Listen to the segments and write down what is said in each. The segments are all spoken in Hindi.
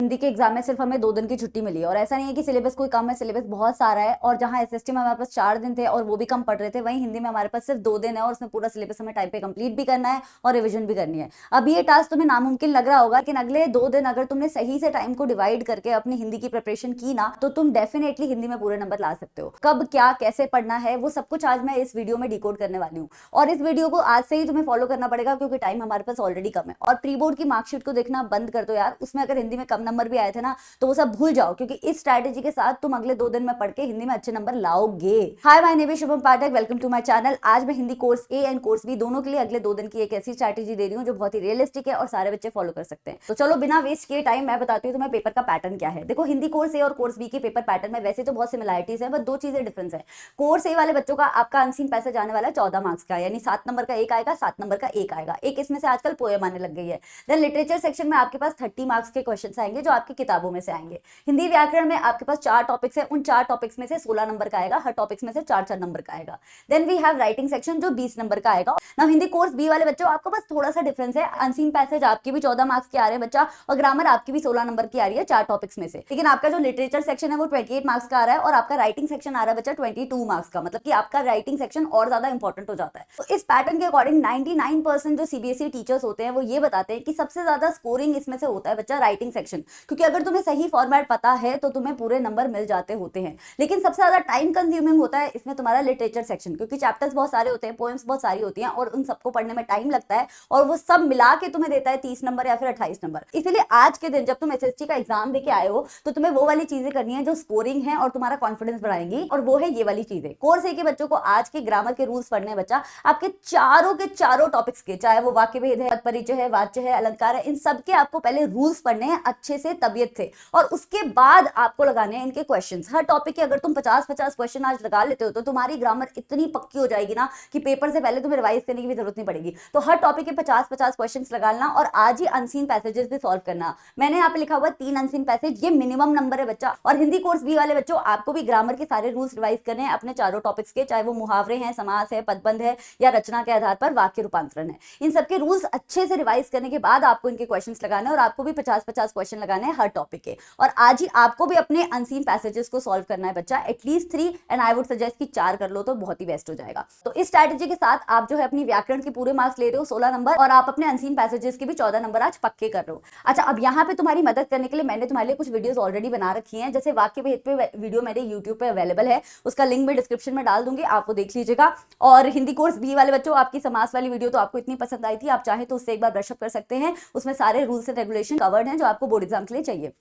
हिंदी के एग्जाम में सिर्फ हमें 2 दिन की छुट्टी मिली है और ऐसा नहीं है कि सिलेबस कोई कम है, सिलेबस बहुत सारा है। और जहां एसएसटी में हमारे पास 4 दिन थे और वो भी कम पढ़ रहे थे, वहीं हिंदी में हमारे पास सिर्फ 2 दिन है और उसमें पूरा सिलेबस हमें टाइम पे कंप्लीट भी करना है और रिविजन भी करनी है। अब ये टास्क तुम्हें नामुमकिन लग रहा होगा, लेकिन अगले 2 दिन अगर तुमने सही से टाइम को डिवाइड करके अपनी हिंदी की प्रिपरेशन की ना, तो तुम डेफिनेटली हिंदी में पूरे नंबर ला सकते हो। कब क्या कैसे पढ़ना है वो सब कुछ आज मैं इस वीडियो में डिकोड करने वाली हूँ। और इस वीडियो को आज से ही तुम्हें फॉलो करना पड़ेगा, क्योंकि टाइम हमारे पास ऑलरेडी कम है। और प्री बोर्ड की मार्कशीट को देखना बंद कर दो यार, उसमें अगर हिंदी में कम नंबर भी आए थे ना तो वो सब भूल जाओ, क्योंकि इस स्ट्रैटेजी के साथ तुम अगले 2 दिन में पढ़ के हिंदी में अच्छे नंबर लाओगे। Hi, my name is Shubham Pathak, welcome to my channel. आज मैं Hindi course A and course B दोनों के लिए अगले 2 दिन की एक ऐसी स्ट्रैटेजी दे रही हूँ जो बहुत ही रियलिस्टिक है और सारे बच्चे फॉलो कर सकते हैं। तो चलो बिना वेस्ट किए टाइम मैं बताती हूँ तुम्हें पेपर का पैटर्न क्या है। देखो, हिंदी कोर्स ए और कोर्स बी के पेपर पैटर्न में वैसे तो बहुत सिमिलरिटीज है, बट 2 चीजें डिफरेंस है। कोर्स ए वाले बच्चों का आपका अनसीन पैसेज आने वाला है 14 मार्क्स का, यानी 7 नंबर का एक आएगा, 7 नंबर का एक आएगा। एक इसमें से आजकल पोएम आने लग गई है। देन लिटरेचर सेक्शन में आपके पास 30 मार्क्स के क्वेश्चन आएंगे जो आपकी किताबों में से आएंगे। हिंदी व्याकरण में आपके पास 4 टॉपिक्स है, उन 4 टॉपिक्स में से 16 नंबर का आएगा, हर टॉपिक्स में से 4-4 नंबर का आएगा। Then we have writing section जो 20 नंबर का आएगा। नाउ हिंदी कोर्स बी वाले बच्चों, आपको बस थोड़ा सा डिफरेंस है। अनसीन पैसेज आपकी भी 14 मार्क्स की आ रहे हैं बच्चा, और ग्रामर आपकी भी 16 नंबर की आ रही है 4 टॉपिक्स में से। लेकिन आपका जो लिटरेचर सेक्शन है वो 28 मार्क्स का आ रहा है और आपका राइटिंग सेक्शन आ रहा है बच्चा 22 मार्क्स का। मतलब कि आपका राइटिंग सेक्शन और ज्यादा इंपॉर्टेंट हो जाता है। तो इस पैटर्न के अकॉर्डिंग 99% जो सीबीएसई टीचर्स होते हैं वो ये बताते हैं कि सबसे ज्यादा स्कोरिंग इसमें से होता है बच्चा राइटिंग सेक्शन, क्योंकि अगर तुम्हें सही फॉर्मेट पता है तो तुम्हें पूरे नंबर मिल जाते होते हैं। लेकिन सबसे ज्यादा टाइम कंज्यूमिंग होता है इसमें तुम्हारा लिटरेचर सेक्शन, क्योंकि चैप्टर्स बहुत सारे होते हैं, पोएम्स बहुत सारी होती हैं और उन सबको पढ़ने में टाइम लगता है, और वो सब मिला के तुम्हें देता है 30 नंबर या फिर 28 नंबर। इसलिए आज के दिन जब तुम एसएसटी का एग्जाम देके आए हो तो तुम्हें वो वाली चीजें करनी है जो स्कोरिंग है और तुम्हारा कॉन्फिडेंस बढ़ाएंगी, और वो है ये वाली चीजें। कोर्स ए के बच्चों को आज के ग्रामर के रूल्स पढ़ने हैं बच्चा, आपके चारों के चारों टॉपिक्स के, चाहे वो वाक्य भेद है, पद परिचय है, वाच्य है, अलंकार है, इन सब के आपको पहले रूल्स पढ़ने हैं अच्छे से, तबियत से, और उसके बाद आपको लगाने हैं इनके क्वेश्चंस। हर टॉपिक के अगर तुम 50-50 क्वेश्चन आज लगा लेते हो तो तुम्हारी ग्रामर इतनी पक्की हो जाएगी ना कि पेपर से पहले तुम्हें रिवाइज करने की भी जरूरत नहीं पड़ेगी। तो हर टॉपिक के 50-50 क्वेश्चन लगाना और आज ही अनसीन पैसेजेस भी सॉल्व करना। मैंने यहाँ पे लिखा हुआ 3 अनसीन पैसेज, ये मिनिमम नंबर है बच्चा। और हिंदी कोर्स बी वाले बच्चों, आपको भी ग्रामर के सारे रूल्स रिवाइज करने हैं अपने चारों टॉपिक्स के, चाहे वो मुहावरे हैं, समास है, पदबंध है, या रचना के आधार पर वाक्य रूपांतरण है। इन सबके रूल्स अच्छे से रिवाइज करने के बाद आपको इनके क्वेश्चन लगाने हैं, और आपको भी 50-50 क्वेश्चन लगाने हैं हर टॉपिक के। और आज ही आपको भी अपने अनसीन पैसेजेस को सॉल्व करना है बच्चा, at least 3, and I would suggest कि 4 कर लो तो बहुत ही बेस्ट हो जाएगा। तो इस स्ट्रैटेजी के साथ आप जो है अपनी व्याकरण के पूरे मार्क्स ले रहे हो 16 नंबर, और आप अपने अनसीन पैसेजेस के भी 14 नंबर आज पक्के कर रहे हो। अच्छा, अब यहाँ पे तुम्हारी मदद करने के लिए मैंने तुम्हारे लिए कुछ वीडियोस ऑलरेडी बना रखी हैं। जैसे वाक्य भेद पे वीडियो मेरे यूट्यूब पे अवेलेबल है, उसका लिंक मैं डिस्क्रिप्शन में डाल दूंगी, आप वो देख लीजिएगा। और हिंदी कोर्स बी वाले बच्चों, आपकी समास वाली वीडियो तो आपको इतनी पसंद आई थी, आप चाहे तो उससे एक बार ब्रशअप कर सकते हैं। उसमें सारे रूल्स एंड रेगुलेशन कवर्ड हैं जो आपको बोर्ड एग्जाम के लिए चाहिए।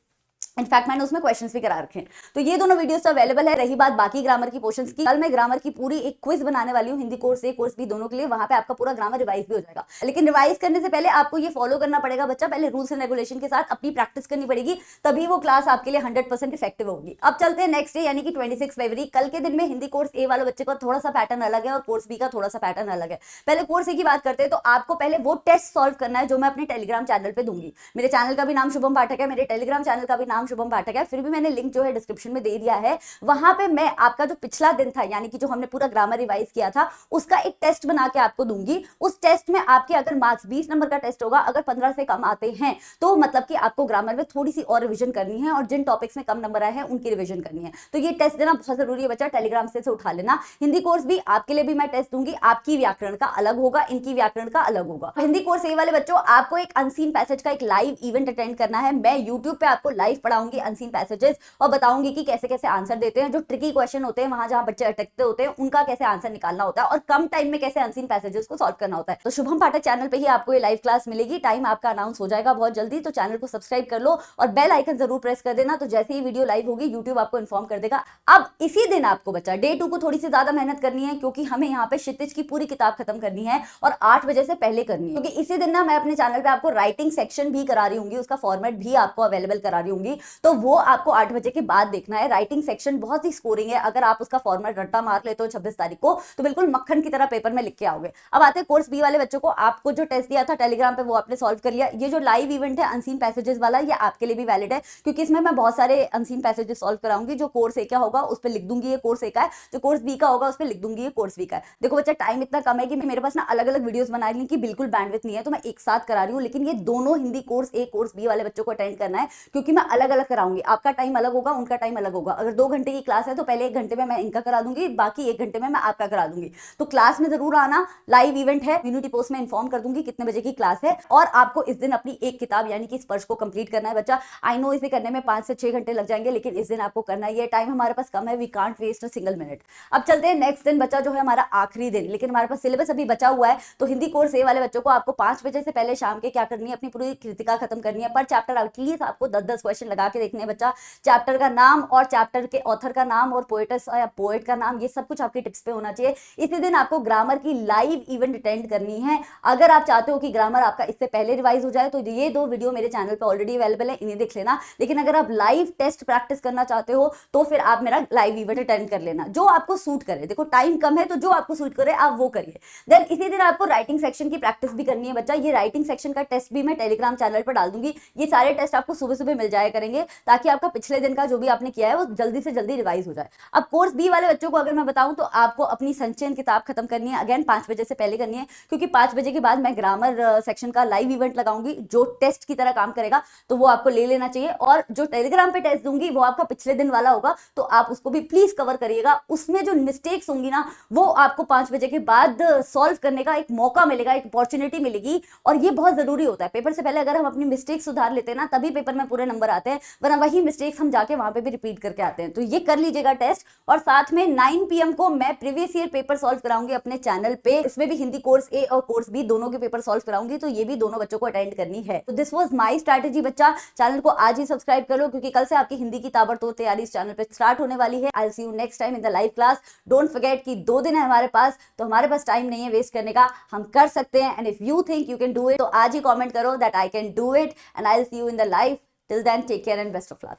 इनफैक्ट मैंने उसमें क्वेश्चंस भी करा रखे हैं। तो ये दोनों वीडियोस तो अवेलेबल है। रही बात बाकी ग्रामर की पोर्शंस की, कल मैं ग्रामर की पूरी एक क्विज बनाने वाली हूँ हिंदी कोर्स ए कोर्स बी दोनों के लिए। वहां पे आपका पूरा ग्रामर रिवाइज भी हो जाएगा। लेकिन रिवाइज करने से पहले आपको ये फॉलो करना पड़ेगा बच्चा, पहले रूल्स एंड रेगुलेशन के साथ अपनी प्रैक्टिस करनी पड़ेगी, तभी वो क्लास आपके लिए 100% इफेक्टिव होगी। अब चलते हैं नेक्स्ट डे, यानी कि 26 फरवरी। कल के दिन में हिंदी कोर्स ए वाले बच्चे का थोड़ा सा पैटर्न अलग है और कोर्स बी का थोड़ा सा पैटर्न अलग है। पहले कोर्स ए की बात करते हैं, तो आपको पहले वो टेस्ट सॉल्व करना है जो मैं अपने टेलीग्राम चैनल पे दूंगी। मेरे चैनल का भी नाम शुभम पाठक है, मेरे टेलीग्राम चैनल का भी नाम शुभम पाठक है, फिर भी मैंने लिंक जो है डिस्क्रिप्शन में दे दिया है। वहां पे मैं आपका जो पिछला दिन था, यानी कि जो हमने पूरा ग्रामर रिवाइज किया था, उसका एक टेस्ट बना के आपको दूंगी। उस टेस्ट में आपके अगर मार्क्स 20 नंबर का टेस्ट होगा, अगर 15 से कम आते हैं तो मतलब कि आपको ग्रामर में थोड़ी सी और रिवीजन करनी है, और जिन टॉपिक्स में कम नंबर आए हैं उनकी रिवीजन करनी है। तो ये टेस्ट देना बहुत जरूरी है बच्चा, टेलीग्राम से उठा लेना। हिंदी कोर्स भी आपके लिए भी मैं टेस्ट दूंगी, आपकी व्याकरण का अलग होगा, इनकी व्याकरण का अलग होगा। हिंदी कोर्स ए वाले बच्चों, आपको एक अनसीन पैसेज का एक लाइव इवेंट अटेंड करना है। मैं यूट्यूब पे आपको लाइव पढ़ाऊंगी अनसीन पैसेजेस, और बताऊंगी कि कैसे कैसे आंसर देते हैं। जो ट्रिकी क्वेश्चन होते हैं, वहां जहां बच्चे अटकते होते हैं, उनका कैसे आंसर निकालना होता है, और कम टाइम में कैसे अनसीन पैसेजेस को सॉल्व करना होता है। तो शुभम पाठक चैनल पे ही आपको ये लाइव क्लास मिलेगी। टाइम आपका अनाउंस हो जाएगा बहुत जल्दी, तो चैनल को सब्सक्राइब कर लो और बेल आइकन जरूर प्रेस कर देना। तो जैसे ही वीडियो लाइव होगी यूट्यूब आपको इन्फॉर्म कर देगा। अब इसी दिन आपको बच्चा डे 2 को थोड़ी सी ज्यादा मेहनत करनी है, क्योंकि हमें यहाँ पे क्षितिज की पूरी किताब खत्म करनी है और 8 बजे से पहले करनी है। क्योंकि इसी दिन ना मैं अपने चैनल पे आपको राइटिंग सेक्शन भी करा रही हूँ, उसका फॉर्मेट भी आपको अवेलेबल करा रही हूँ। तो वो आपको 8 बजे के बाद देखना है। राइटिंग सेक्शन बहुत ही स्कोरिंग है, अगर आप उसका फॉर्मेट रट्टा मार लेते हो 26 तारीख को तो बिल्कुल मक्खन की तरह पेपर में लिख के आओगे। अब आते हैं कोर्स बी वाले बच्चों को। आपको जो टेस्ट दिया था टेलीग्राम पे वो आपने सॉल्व कर लिया। ये जो लाइव इवेंट है अनसीन पैसेजेस वाला, ये आपके लिए भी वैलिड है क्योंकि इसमें मैं बहुत सारे अनसीन पैसेजेस सॉल्व कराऊंगी। जो कोर्स ए का होगा उस पर लिख दूंगी ये कोर्स ए का है, जो कोर्स बी का होगा उस पर लिख दूंगी ये कोर्स बी का है। देखो बच्चा टाइम इतना कम है कि मेरे पास ना अलग अलग वीडियोस बना ली कि बिल्कुल बैंडविड्थ नहीं है तो मैं एक साथ करा रही हूँ, लेकिन ये दोनों हिंदी कोर्स ए कोर्स बी वाले बच्चों को अटेंड करना है क्योंकि मैं अलग अलग कराऊंगी। आपका टाइम अलग होगा, उनका टाइम अलग होगा। अगर 2 घंटे की क्लास है तो पहले 1 घंटे में मैं इनका करा दूंगी, बाकी 1 घंटे में मैं आपका करा दूंगी। तो क्लास में जरूर आना। लाइव इवेंट है, कम्युनिटी पोस्ट में इन्फॉर्म कर दूंगी कितने बजे की क्लास है। और आपको इस दिन अपनी एक किताब यानी कि स्पर्श को कंप्लीट करना है बच्चा। आई नो इसे करने में 5 से 6 घंटे लग जाएंगे, लेकिन इस दिन आपको करना है। ये टाइम हमारे पास कम है, we can't waste a single minute. अब चलते हैं नेक्स्ट दिन बच्चा जो है हमारा आखिरी दिन, लेकिन हमारे पास सिलेबस अभी बचा हुआ है। तो हिंदी कोर्स ए वाले बच्चों को आपको 5 बजे से पहले शाम के क्या करनी है, अपनी पूरी कृतिका खत्म करनी है। पर चैप्टर एटलीस्ट आपको 10-10 क्वेश्चन लगा के देखने हैं बच्चा। चैप्टर का नाम और चैप्टर के ऑथर का नाम और पोएटस या पोएट का नाम, ये सब कुछ आपकी टिप्स पे होना चाहिए। इसी दिन आपको ग्रामर की लाइव इवेंट अटेंड करनी है। अगर आप चाहते हो कि ग्रामर आपका इससे पहले रिवाइज हो जाए तो ये 2 वीडियो मेरे चैनल पे ऑलरेडी अवेलेबल है, इन्हें देख लेना। लेकिन अगर आप लाइव टेस्ट प्रैक्टिस करना चाहते हो तो फिर आप मेरा लाइव इवेंट अटेंड कर लेना, जो आपको सूट करे। देखो टाइम कम है तो जो आपको सूट करे आप वो करिए। देन इसी दिन आपको राइटिंग सेक्शन की प्रैक्टिस भी करनी है बच्चा। ये राइटिंग सेक्शन का टेस्ट भी मैं टेलीग्राम चैनल पर डाल दूंगी। ये सारे टेस्ट आपको सुबह सुबह मिल जाया करेंगे ताकि आपका पिछले दिन का जो भी आपने किया है वो जल्दी से जल्दी रिवाइज हो जाए। अब कोर्स बी वाले बच्चों को अगर मैं बताऊं तो आपको अपनी संचयन किताब खत्म करनी है। अगेन 5 बजे से पहले करनी है क्योंकि 5 बजे के बाद मैं ग्रामर सेक्शन का लाइव इवेंट लगाऊंगी जो टेस्ट की तरह काम करेगा, तो वो आपको ले लेना चाहिए। और जो टेलीग्राम पे टेस्ट दूंगी वो आपका पिछले दिन वाला होगा, तो आप उसको भी प्लीज कवर करिएगा। उसमें जो मिस्टेक्स होंगी ना वो आपको 5 बजे के बाद सॉल्व करने का एक मौका मिलेगा, एक अपॉर्चुनिटी मिलेगी। और ये बहुत जरूरी होता है। पेपर से पहले अगर हम अपनी मिस्टेक सुधार लेते हैं ना तभी पेपर में पूरे नंबर आते हैं, वरना वही मिस्टेक्स हम जाके वहां पे भी रिपीट करके आते हैं। तो ये कर लीजिएगा टेस्ट। और साथ में 9 PM को मैं प्रीवियस ईयर पेपर सॉल्व कराऊंगी अपने चैनल पे। इसमें भी हिंदी कोर्स ए और कोर्स बी दोनों के पेपर सॉल्व कराऊंगी, तो ये भी दोनों बच्चों को अटेंड करनी है। तो दिस वाज माय स्ट्रैटेजी बच्चा। चैनल को आज ही सब्सक्राइब कर लो क्योंकि कल से आपकी हिंदी की ताबड़तोड़ तैयारी इस चैनल पे स्टार्ट होने वाली है। आई will see you next time in the live class. Don't forget कि 2 दिन है हमारे पास, तो हमारे पास टाइम नहीं है वेस्ट करने का, हम कर सकते हैं। And if you think you can do it तो आज ही कमेंट करो that I can do it and I will see you in the live. Till then take care and best of luck.